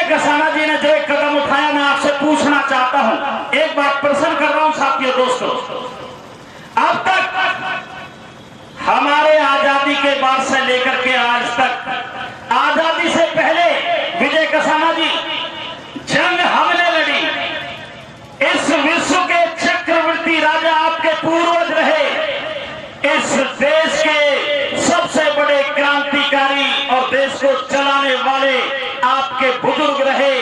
कसाना जी ने जो एक कदम उठाया, मैं आपसे पूछना चाहता हूं, एक बात प्रश्न कर रहा हूं साथियों दोस्तों। अब तक हमारे आजादी के बाद से लेकर के आज तक, आजादी से पहले विजय कसाना जी जंग हमने लड़ी, इस विश्व के चक्रवर्ती राजा आपके पूर्वज रहे, इस देश के सबसे बड़े क्रांतिकारी और देश को चलाने वाले आपके बुजुर्ग रहे।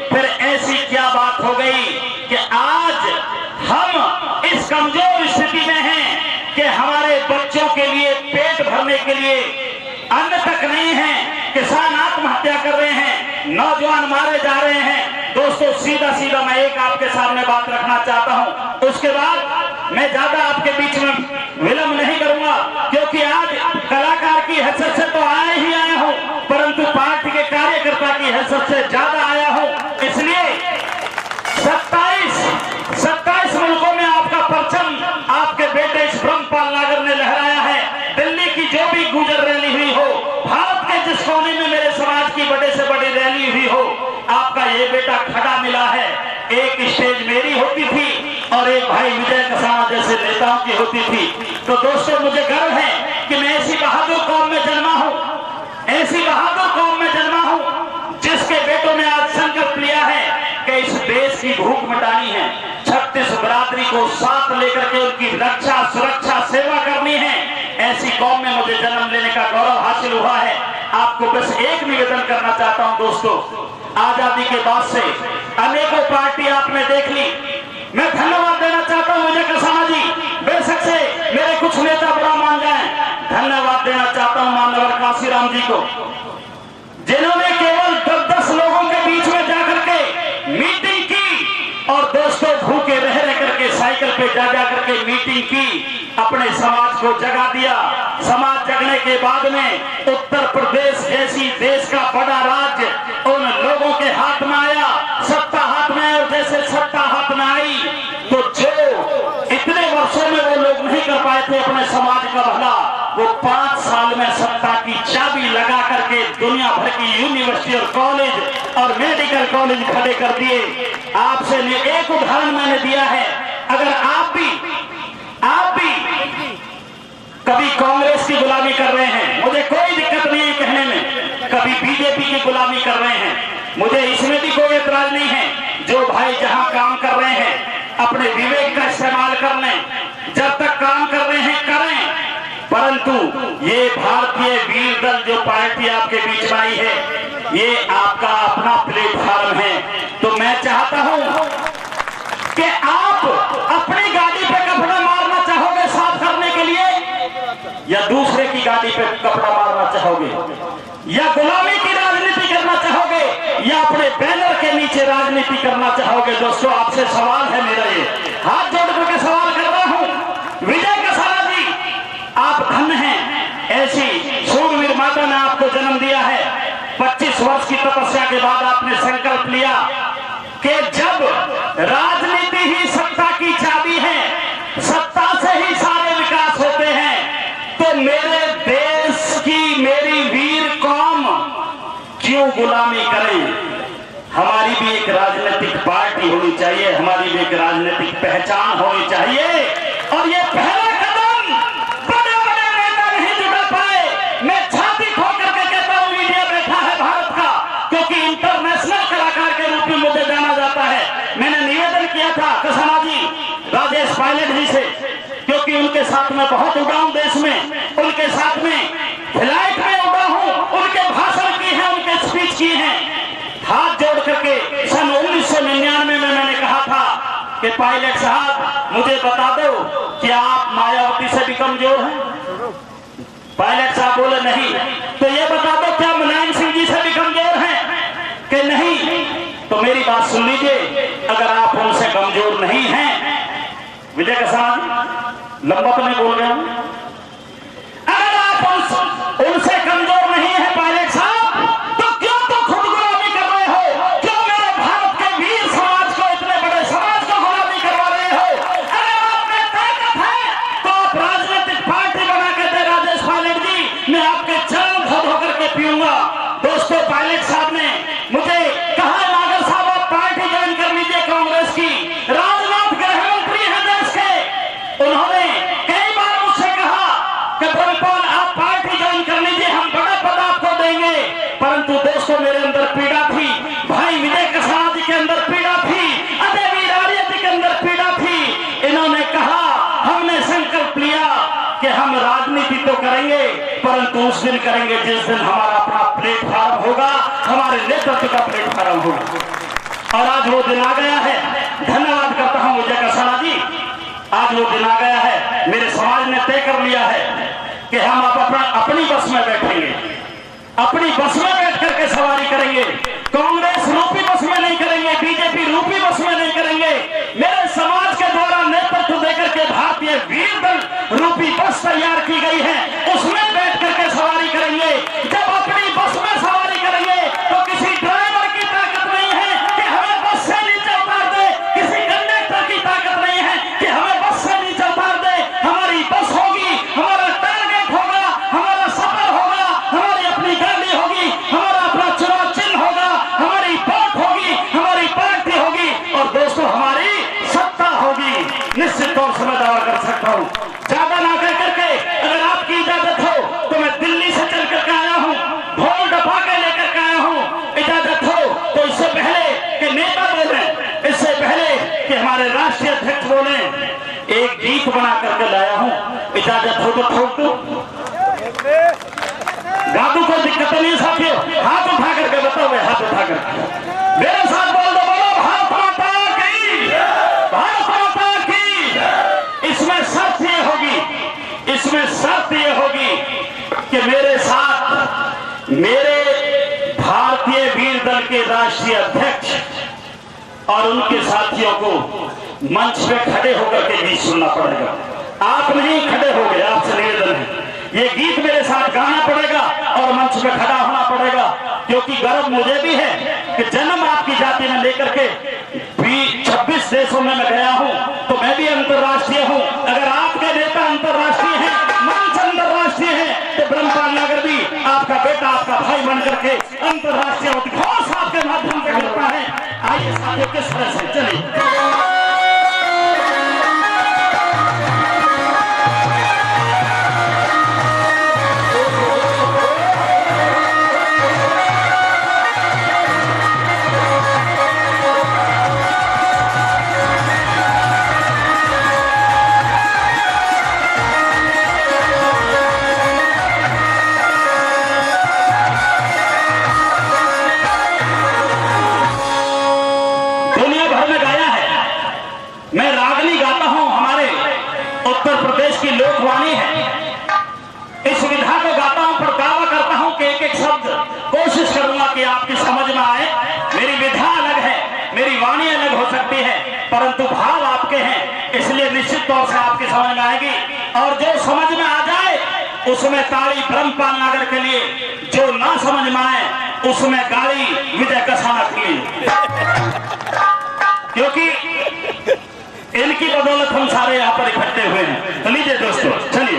फिर ऐसी क्या बात हो गई कि आज हम इस कमजोर स्थिति में हैं कि हमारे बच्चों के लिए पेट भरने के लिए अन्न तक नहीं है, किसान आत्महत्या कर रहे हैं, नौजवान मारे जा रहे हैं। दोस्तों सीधा सीधा मैं एक आपके सामने बात रखना चाहता हूं, उसके बाद मैं ज्यादा आपके बीच में विलंब नहीं करूंगा, क्योंकि आज कलाकार की हैसियत से तो आया ही आया हूं, परंतु पार्टी के कार्यकर्ता की हैसियत से ज्यादा आया हूं। इसलिए 27 मुल्कों में आपका परचम आपके बेटे इस ब्रह्मपाल नागर ने लहराया है। दिल्ली की जो भी गुजर रैली हुई हो, भारत के जिस कोने में मेरे समाज की बड़े से बड़ी रैली हुई हो, आपका ये बेटा खड़ा मिला है। एक स्टेज मेरी होती थी और एक भाई विजय कसाना जैसे नेताओं की होती थी। तो दोस्तों मुझे गर्व है कि मैं ऐसी बहादुर कौम में जन्मा हूं, ऐसी बहादुर कौम में जन्मा हूं जिसके बेटों ने आज संकल्प लिया है कि इस देश की भूख मिटानी है, 36 बरादरी को साथ लेकर के उनकी रक्षा सुरक्षा सेवा करनी है। ऐसी कौम में मुझे जन्म लेने का गौरव हासिल हुआ है। आपको बस एक निवेदन करना चाहता हूं दोस्तों, आजादी के बाद से अनेकों पार्टी आपने देख ली। मैं धन्यवाद देना चाहता हूं विजय कसाना जी, बेशक से मेरे कुछ नेता बुरा मान जाएं, धन्यवाद देना चाहता हूं मानवर काशीराम जी को, जिन्होंने केवल 10-10 लोगों के बीच में जाकर के मीटिंग की और दोस्तों भूखे रह करके साइकिल पे जा करके मीटिंग की, अपने समाज को जगा दिया। समाज जगने के बाद में उत्तर प्रदेश जैसी देश का बड़ा राज्य उन लोगों के हाथ में आया, सत्ता हाथ में, और जैसे सत्ता हाथ में आई तो जो इतने वर्षों में वो लोग नहीं कर पाए थे अपने समाज का भला, वो 5 साल में सत्ता की चाबी लगा करके दुनिया भर की यूनिवर्सिटी और कॉलेज और मेडिकल कॉलेज खड़े कर दिए। आपसे एक उदाहरण मैंने दिया है, अगर आप भी कभी कांग्रेस की गुलामी कर रहे हैं, मुझे कोई दिक्कत नहीं है कहने में, कभी बीजेपी की गुलामी कर रहे हैं, मुझे इसमें भी कोई एतराज नहीं है। जो भाई जहां काम कर रहे हैं अपने विवेक का इस्तेमाल कर लें, जब तक काम कर रहे हैं करें, परंतु ये भारतीय वीर दल जो पार्टी आपके बीच में आई है, ये आपका अपना प्लेटफॉर्म है। तो मैं चाहता हूं कि आप अपनी गाड़ी पे कपड़ा मारना चाहोगे साफ करने के लिए, या दूसरे की गाड़ी पे कपड़ा मारना चाहोगे, या गुलामी की राजनीति करना चाहोगे, या अपने बैनर के नीचे राजनीति करना चाहोगे? दोस्तों आपसे सवाल है मेरा, ये हाथ जोड़ करके सवाल कर रहा हूं। विजय कसाना जी आप धन्य हैं, ऐसी सूरवीर माता ने आपको जन्म दिया है। 25 वर्ष की तपस्या के बाद आपने संकल्प लिया कि जब राजनीति ही सत्ता की चाबी है, सत्ता से ही सारे विकास होते हैं, तो मेरे देश की मेरी वीर कौम क्यों गुलामी करें? हमारी भी एक राजनीतिक पार्टी होनी चाहिए, हमारी भी एक राजनीतिक पहचान होनी चाहिए। और ये पहला कदम बड़े बड़े नेता नहीं जुटा पाए। मैं छाती ठोक करके कहता हूं मीडिया बैठा है भारत का, क्योंकि इंटरनेशनल कलाकार के रूप में मुझे जाना जाता है। मैंने निवेदन किया था कसाना जी राजेश पायलट जी से, क्योंकि उनके साथ में बहुत उड़ा हूं देश में, उनके साथ में फ्लाइट में उड़ा हूं, उनके भाषण की है, उनके स्पीच की है। हाथ जोड़ करके सन 1999 में मैंने कहा था कि पायलट साहब मुझे बता दो कि आप मायावती से भी कमजोर हैं। पायलट साहब बोले नहीं। तो ये बता दो क्या मुलायम सिंह जी से भी कमजोर हैं कि नहीं? तो मेरी बात सुन लीजिए, अगर आप उनसे कमजोर नहीं हैं, विजय कसाना लंबा तो नहीं बोल रहे हैं, अगर आप उनसे कमजोर नहीं है पायलट साहब, तो क्यों तो खुद गुलामी कर रहे हो? क्यों मेरे भारत के वीर समाज को, इतने बड़े समाज को गुलामी करवा रहे हो? अगर आप में ताकत है तो आप राजनीतिक पार्टी बना के दे राजेश पायलट जी, मैं आपके चरण धो धो करके पीऊंगा। दोस्तों पायलट साहब ने मुझे कहा मेरे अंदर पीड़ा थी, भाई विजय कसाना जी के अंदर पीड़ा थी, अजय वीर आर्य जी के अंदर पीड़ा थी। इन्होंने कहा, हमने संकल्प लिया कि हम राजनीति तो करेंगे, परंतु उस दिन करेंगे जिस दिन हमारा अपना प्लेटफॉर्म होगा, हमारे नेतृत्व का प्लेटफॉर्म होगा। और आज वो दिन आ गया है। धन्यवाद करता हूं विजय कसाना जी, आज वो दिन आ गया है। मेरे समाज ने तय कर लिया है कि हम अब अपनी बस में बैठेंगे, अपनी बस में बैठ करके सवारी करेंगे। कांग्रेस रूपी बस में नहीं करेंगे, बीजेपी रूपी बस में नहीं करेंगे। मेरे समाज के द्वारा नेतृत्व देकर के भारतीय वीर दल रूपी बस तैयार की गई है, उसमें बैठ करके सवारी करेंगे। जब अपनी बस में सवारी करेंगे तो किसी ड्राइवर की ताकत नहीं है कि हमें बस से नीचे उतार दे, किसी कंडक्टर की ताकत नहीं है कि हमें बस से नीचे उतार दे। हमारी बस होगी, हमारा टारगेट होगा, हमारा सफर होगा, हमारी अपनी गाड़ी होगी, हमारा अपना चुनाव चिन्ह होगा, हमारी वोट होगी, हमारी पार्टी होगी और दोस्तों हमारी सत्ता होगी। निश्चित तौर से मैं दावा कर सकता हूँ। ज्यादा ना कह करके अगर आपकी इजाजत हो तो मैं दिल्ली से चल करके आया हूँ, ढोल डपाके लेकर के आया हूँ। इजाजत हो तो इससे पहले कि नेता बोले, इससे पहले कि हमारे राष्ट्रीय अध्यक्ष बोले, एक गीत बना करके लाया हूँ। इजाजत हो तो ठोक दो, गादू को दिक्कत नहीं साथियों। हाथ उठा करके बताओ, हाथ उठा करके मेरे साथ बोल दो, बोलो भारत माता की, भारत माता की। इसमें शर्त ये होगी, इसमें शर्त ये होगी कि मेरे साथ मेरे भारतीय वीर दल के राष्ट्रीय अध्यक्ष और उनके साथियों को मंच पे खड़े होकर के गीत सुनना पड़ेगा। आप नहीं खड़े हो गए, आपसे निवेदन है, ये गीत मेरे साथ गाना पड़ेगा और मंच पे खड़ा होना पड़ेगा। क्योंकि गर्व मुझे भी है कि जन्म आपकी जाति में लेकर के 26 देशों में मैं गया हूं, तो मैं भी अंतर्राष्ट्रीय हूं। अगर आपके नेता अंतर्राष्ट्रीय हैं, मंच अंतर्राष्ट्रीय है, तो ब्रह्मपाल नगर भी आपका बेटा, आपका भाई बन करके अंतर्राष्ट्रीय उद्घोष आपके माध्यम से करता है। आइए साथियों, किस तरह से चलिए। मैं रागनी गाता हूं, हमारे उत्तर प्रदेश की लोकवाणी है। इस विधा को गाता हूं पर दावा करता हूं कि एक एक शब्द कोशिश करूंगा कि आपकी समझ में आए। मेरी विधा अलग है, मेरी वाणी अलग हो सकती है, परंतु भाव आपके हैं, इसलिए निश्चित तौर से आपकी समझ में आएगी। और जो समझ में आ जाए उसमें ताली ब्रह्मपाल नगर के लिए, जो ना समझ में आए उसमें गाली विजय कसाना के लिए, क्योंकि इनकी बदौलत हम सारे यहाँ पर इकट्ठे हुए हैं। तो लीजिए दोस्तों, चलिए।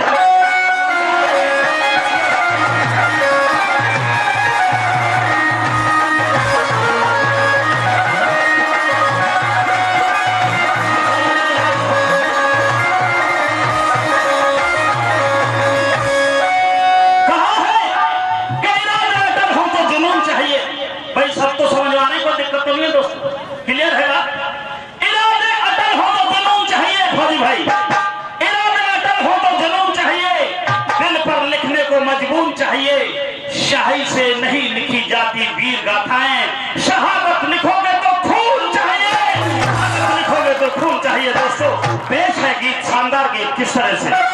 कहा है कि इरादा अटल हो तो जुनून चाहिए। भाई सब तो समझवाने को दिक्कत तो नहीं है दोस्तों, क्लियर है बात? भाई इरादा अटल हो तो जुनून चाहिए, दिल पर लिखने को मजबूर चाहिए। शाही से नहीं लिखी जाती वीर गाथाएं, शहादत लिखोगे तो खून चाहिए, लिखोगे तो खून चाहिए। दोस्तों पेश है गीत, शानदार गीत, किस तरह से।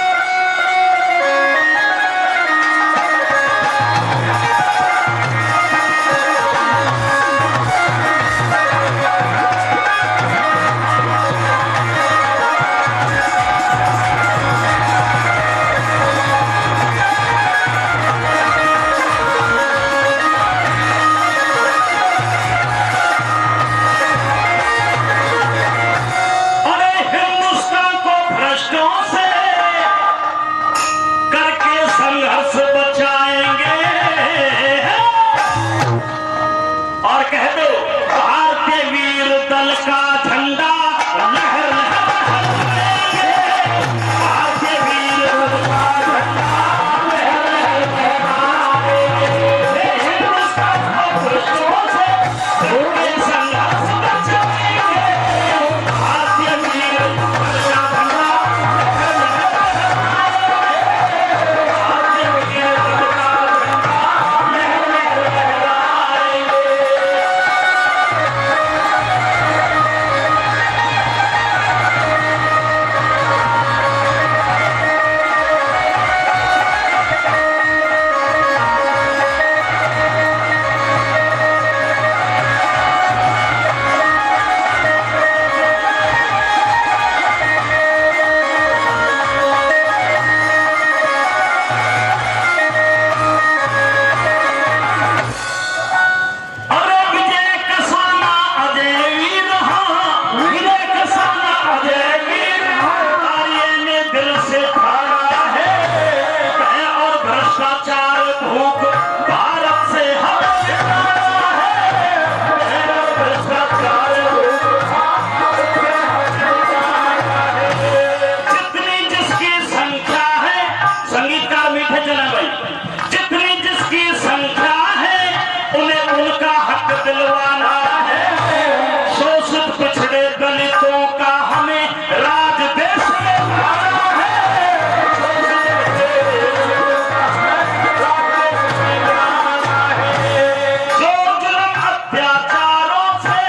अत्याचारों से,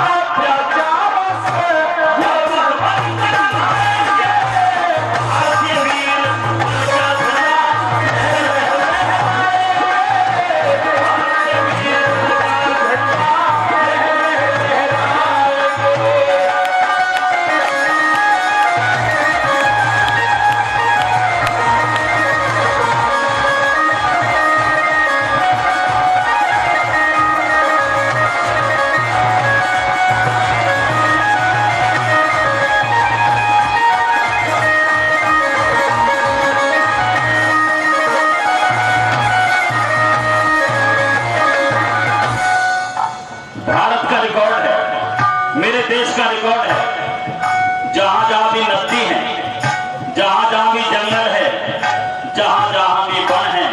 अत्याचारों से भारतीय वीर भारत का रिकॉर्ड है, मेरे देश का रिकॉर्ड है। जहां जहां भी नदी है, जहां जहां भी जंगल है, जहां जहां भी वन है,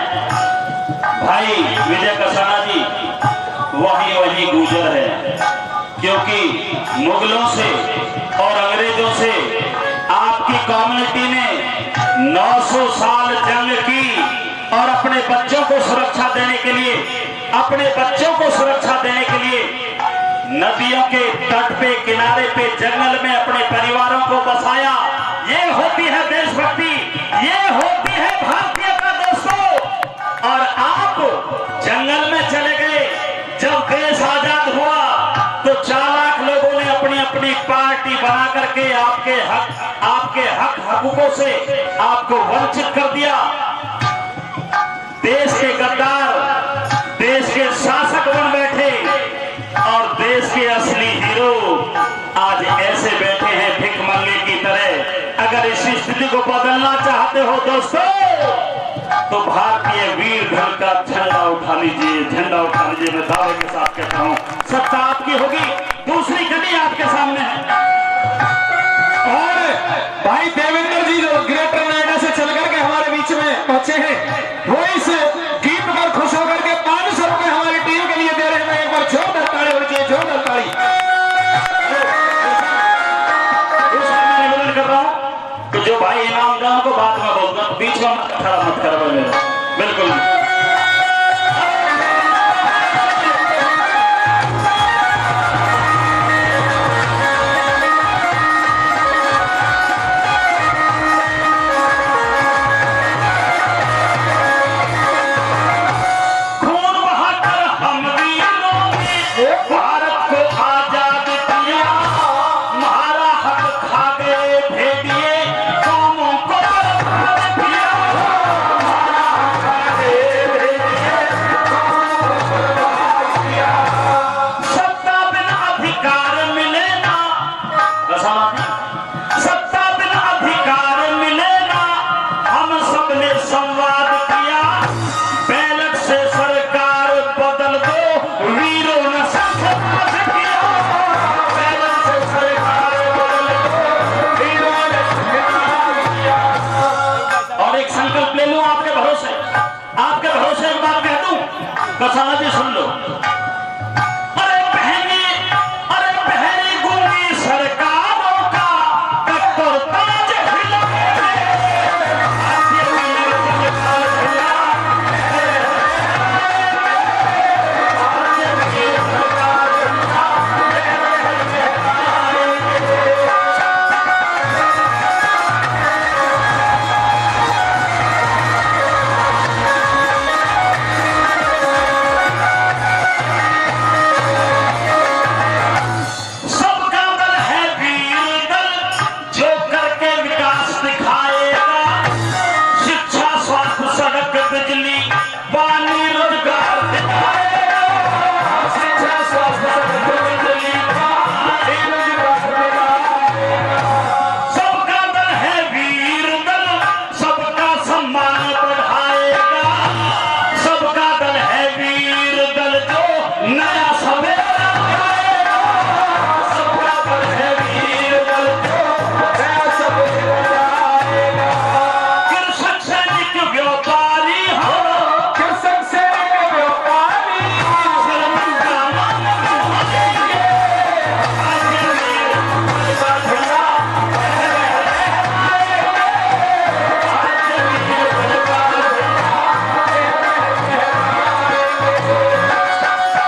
भाई विजय कसाना जी वहीं वहीं गुजर है। क्योंकि मुगलों से और अंग्रेजों से आपकी कम्युनिटी ने 900 साल जंग की और अपने बच्चों को सुरक्षा देने के लिए, अपने बच्चों को सुरक्षा देने के लिए नदियों के तट पे, किनारे पे, जंगल में अपने परिवारों को बसाया। ये होती है देशभक्ति, ये होती है भारतीयता दोस्तों। और आप जंगल में चले गए, जब देश आजाद हुआ तो चालाक लोगों ने अपनी अपनी पार्टी बना करके आपके हक हकूकों से आपको वंचित कर दिया। देश के गद्दार देश के शासक बन बैठे और देश के असली हीरो आज ऐसे बैठे हैं भिख मंगे की तरह। अगर इस स्थिति को बदलना चाहते हो दोस्तों, तो भारतीय वीर धन का झंडा उठा लीजिए, झंडा उठा लीजिए। मैं दावे के साथ कहता हूं, सत्ता आपकी होगी। दूसरी कड़ी आपके सामने है। और भाई देवेंद्र जी जो ग्रेटर नोएडा से चल करके हमारे बीच में पहुंचे हैं, वो इस गीत पर खुश होकर के 500 रुपए हमारी टीम के लिए दे रहे हैं। एक बार जोरदार ताली होनी चाहिए, जोरदार ताली। मैं निवेदन कर रहा हूं कि जो भाई इनाम दे उनको बाद में बोलूंगा, बीच में खड़ा मत करो। बिल्कुल